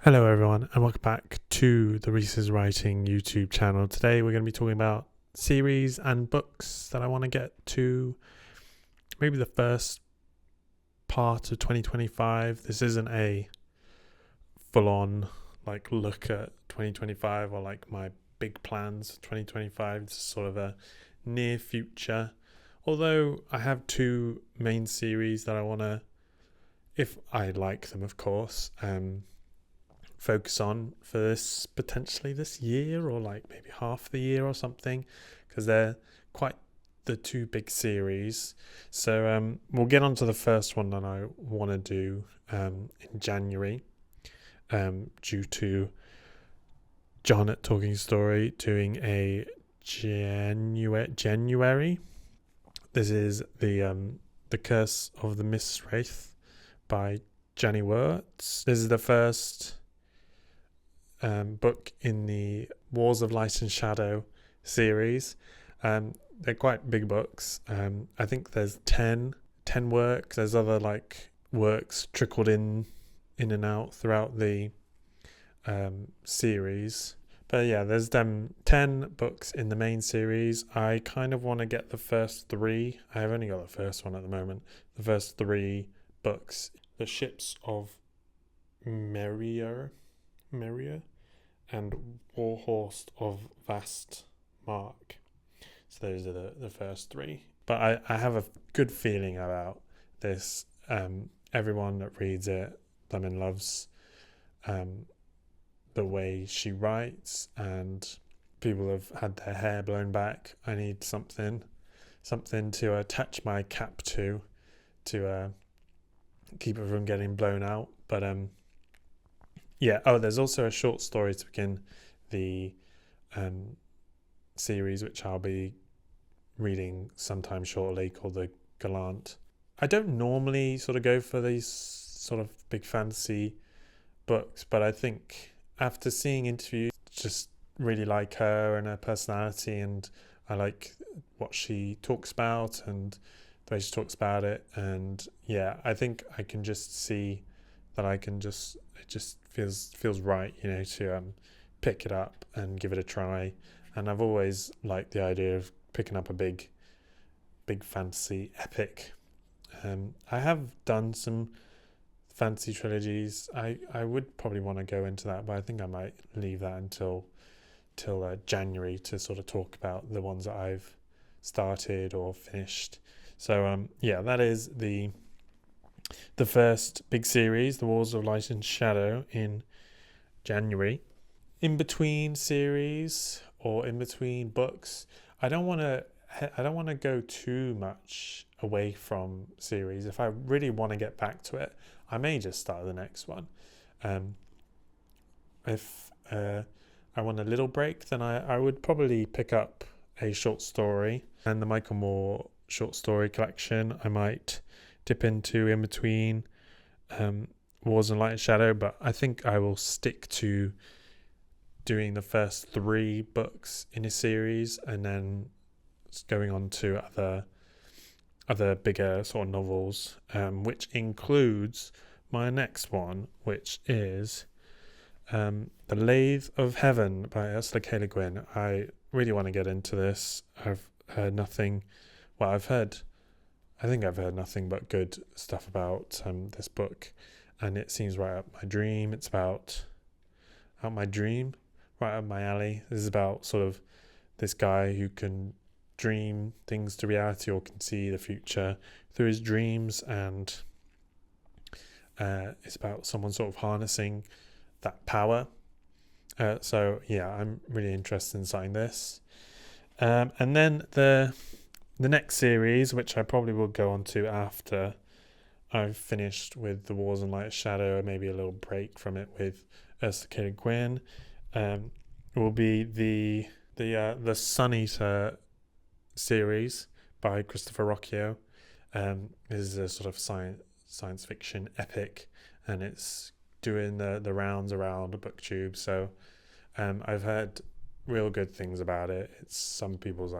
Hello everyone and welcome back to the Reese's Writing YouTube channel. Today we're going to be talking about series and books that I want to get to maybe the first part of 2025. This isn't a full-on look at 2025 or my big plans for 2025. It's sort of a near future. Although I have two main series that I want to, if I like them of course, focus on for this potentially this year or maybe half the year or something, because they're quite the two big series. So we'll get on to the first one that I want to do in January, due to John at Talking Story doing a Jannuary. This is the Curse of the Miss Wraith by Jannuary. This is the first book in the Wars of Light and Shadow series. They're quite big books. I think there's 10 works. There's other works trickled in and out throughout the series. But yeah, there's 10 books in the main series. I kind of want to get the first three. I have only got the first one at the moment. The first three books. The Ships of Meria and Warhorse of Vast Mark. So those are the first three. But I have a good feeling about this. Everyone that reads it, loves the way she writes, and people have had their hair blown back. I need something to attach my cap to keep it from getting blown out. But yeah. Oh, there's also a short story to begin the series, which I'll be reading sometime shortly, called The Gallant. I don't normally sort of go for these sort of big fantasy books, but I think after seeing interviews, just really like her and her personality, and I like what she talks about and the way she talks about it. And yeah, I think I can just see that it just feels right, to pick it up and give it a try. And I've always liked the idea of picking up a big fantasy epic. I have done some fantasy trilogies. I would probably want to go into that, but I think I might leave that until January to sort of talk about the ones that I've started or finished. So yeah, that is the first big series, The Wars of Light and Shadow, in January. In between series or in between books, I don't want to go too much away from series. If I really want to get back to it, I may just start the next one. If I want a little break, then I would probably pick up a short story, and the Michael Moore short story collection I might dip into in between Wars and Light and Shadow. But I think I will stick to doing the first three books in a series, and then going on to other bigger sort of novels, which includes my next one, which is The Lathe of Heaven by Ursula K. Le Guin. I really want to get into this. I've heard nothing. Well, I think I've heard nothing but good stuff about this book, and it seems right up my dream. It's about right up my alley. This is about sort of this guy who can dream things to reality, or can see the future through his dreams, and it's about someone sort of harnessing that power. So yeah, I'm really interested in starting this. And then the next series, which I probably will go on to after I've finished with The Wars and Light and Shadow, maybe a little break from it with Ursula K. Le Guin, will be the Sun Eater series by Cristopher Ruocchio. This is a sort of science fiction epic, and it's doing the rounds around BookTube. So I've heard real good things about it. It's some people's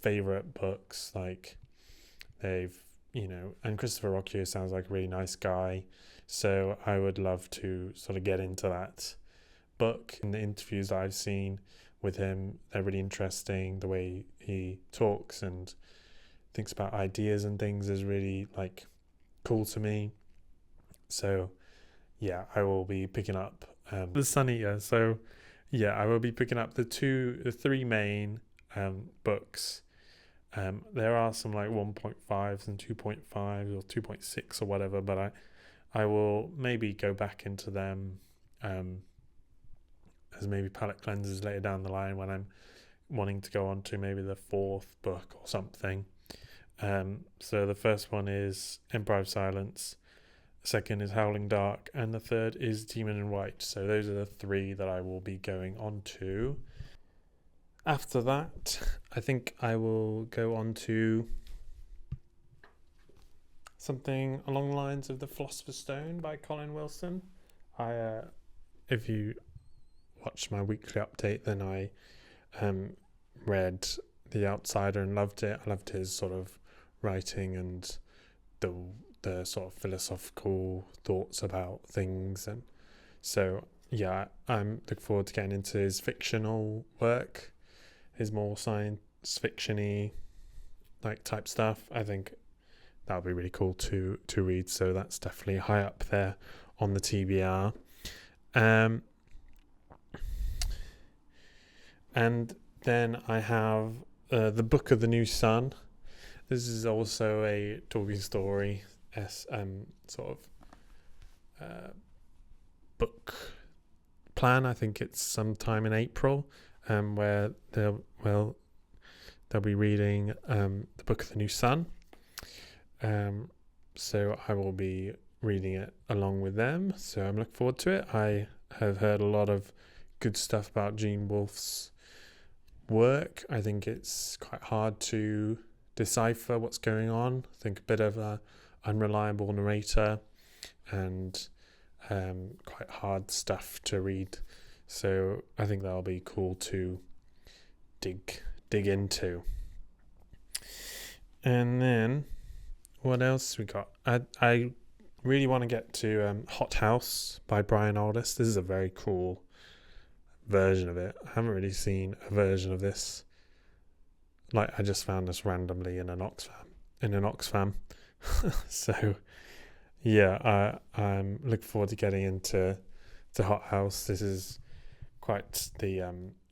favorite books. And Cristopher Ruocchio sounds like a really nice guy. So I would love to sort of get into that book. In the interviews that I've seen with him, they're really interesting. The way he talks and thinks about ideas and things is really like cool to me. So yeah, I will be picking up the Sun Eater. So yeah, I will be picking up the three main books. There are some like 1.5s and 2.5s or 2.6 or whatever, but I will maybe go back into them as maybe palette cleansers later down the line when I'm wanting to go on to maybe the fourth book or something. So the first one is Empire of Silence, the second is Howling Dark, and the third is Demon in White. So those are the three that I will be going on to. After that, I think I will go on to something along the lines of The Philosopher's Stone by Colin Wilson. If you watch my weekly update, then I read The Outsider and loved it. I loved his sort of writing and the sort of philosophical thoughts about things, and so yeah, I'm looking forward to getting into his fictional work, his more science fiction-y like type stuff. I think that would be really cool to read, so that's definitely high up there on the TBR. And then I have the Book of the New Sun. This is also a talking story sort of book plan. I think it's sometime in April, where they'll be reading the Book of the New Sun. So I will be reading it along with them. So I'm looking forward to it. I have heard a lot of good stuff about Gene Wolfe's work. I think it's quite hard to decipher what's going on. I think a bit of a unreliable narrator and quite hard stuff to read. So I think that'll be cool to dig into. And then what else we got? I really want to get to Hot House by Brian Aldiss. This is a very cool version of it. I haven't really seen a version of this. Like, I just found this randomly in an Oxfam. So yeah, I'm looking forward to getting into Hot House. This is quite the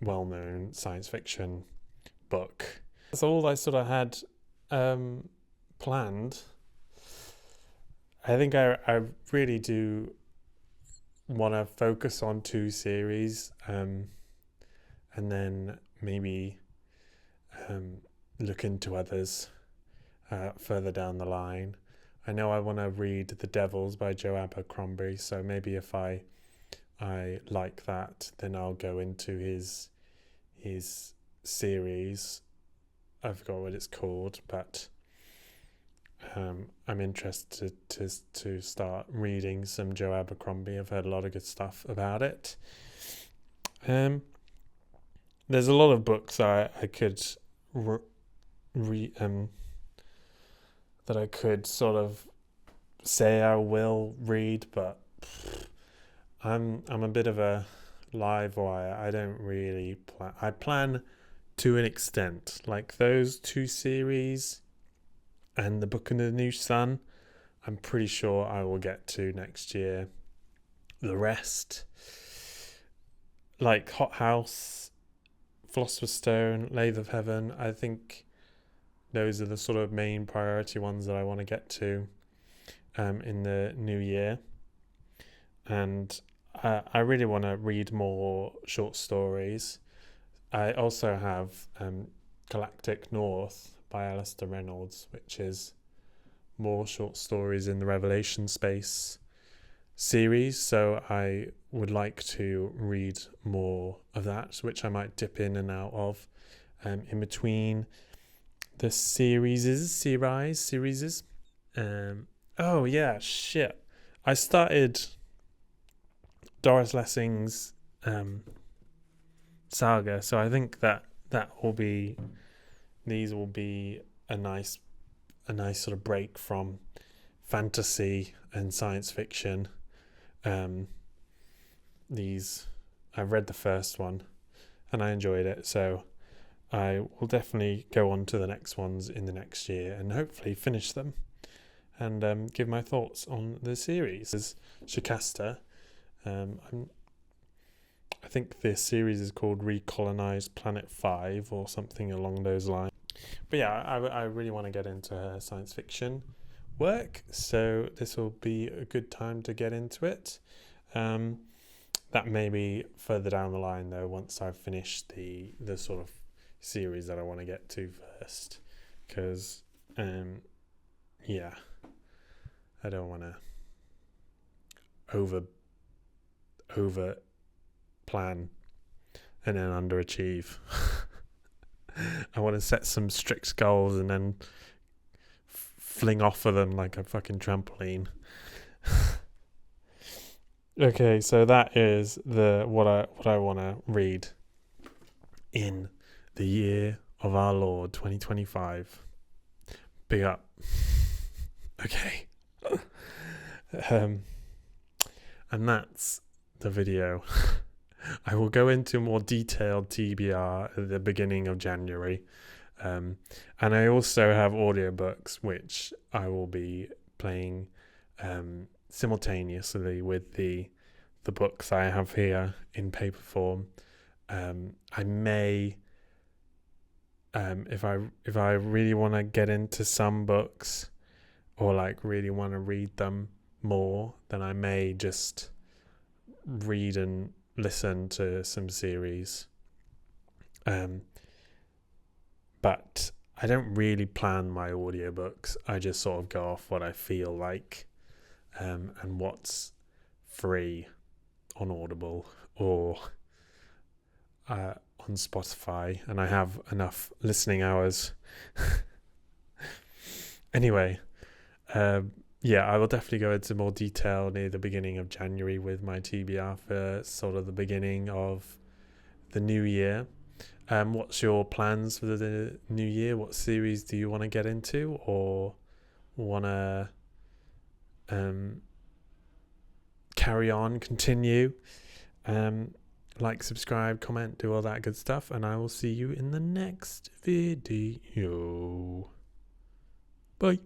well-known science fiction book. That's all I sort of had planned. I think I really do want to focus on 2 series, and then maybe look into others further down the line. I know I want to read The Devils by Joe Abercrombie, so maybe if I like that, then I'll go into his series. I forgot what it's called, but I'm interested to start reading some Joe Abercrombie. I've heard a lot of good stuff about it. There's a lot of books I could that I could sort of say I will read, but I'm a bit of a live wire. I don't really plan. I plan to an extent. Like those 2 series and the Book of the New Sun, I'm pretty sure I will get to next year. The rest, like Hot House, Philosopher's Stone, Lathe of Heaven, I think those are the sort of main priority ones that I want to get to in the new year. And I really want to read more short stories. I also have Galactic North by Alistair Reynolds, which is more short stories in the Revelation Space series. So I would like to read more of that, which I might dip in and out of in between the series. Oh yeah, shit. I started Doris Lessing's saga, so I think these will be a nice sort of break from fantasy and science fiction. I read the first one and I enjoyed it, so I will definitely go on to the next ones in the next year and hopefully finish them and give my thoughts on the series. As Shikasta, I think this series is called Recolonize Planet 5 or something along those lines. But yeah, I really want to get into her science fiction work, so this will be a good time to get into it. That may be further down the line though, once I've finished the sort of series that I want to get to first, because yeah, I don't want to over plan and then underachieve. I want to set some strict goals and then fling off of them like a fucking trampoline. Okay, so that is what I want to read in the year of our Lord 2025. Big up. Okay. And that's the video. I will go into more detailed TBR at the beginning of January. And I also have audiobooks which I will be playing simultaneously with the books I have here in paper form. I may, if I really want to get into some books or like really want to read them more, then I may just read and listen to some series. But I don't really plan my audiobooks. I just sort of go off what I feel like, and what's free on Audible or on Spotify, and I have enough listening hours. Anyway, yeah, I will definitely go into more detail near the beginning of January with my TBR for sort of the beginning of the new year. What's your plans for the new year? What series do you want to get into or want to continue? Like, subscribe, comment, do all that good stuff, and I will see you in the next video. Bye.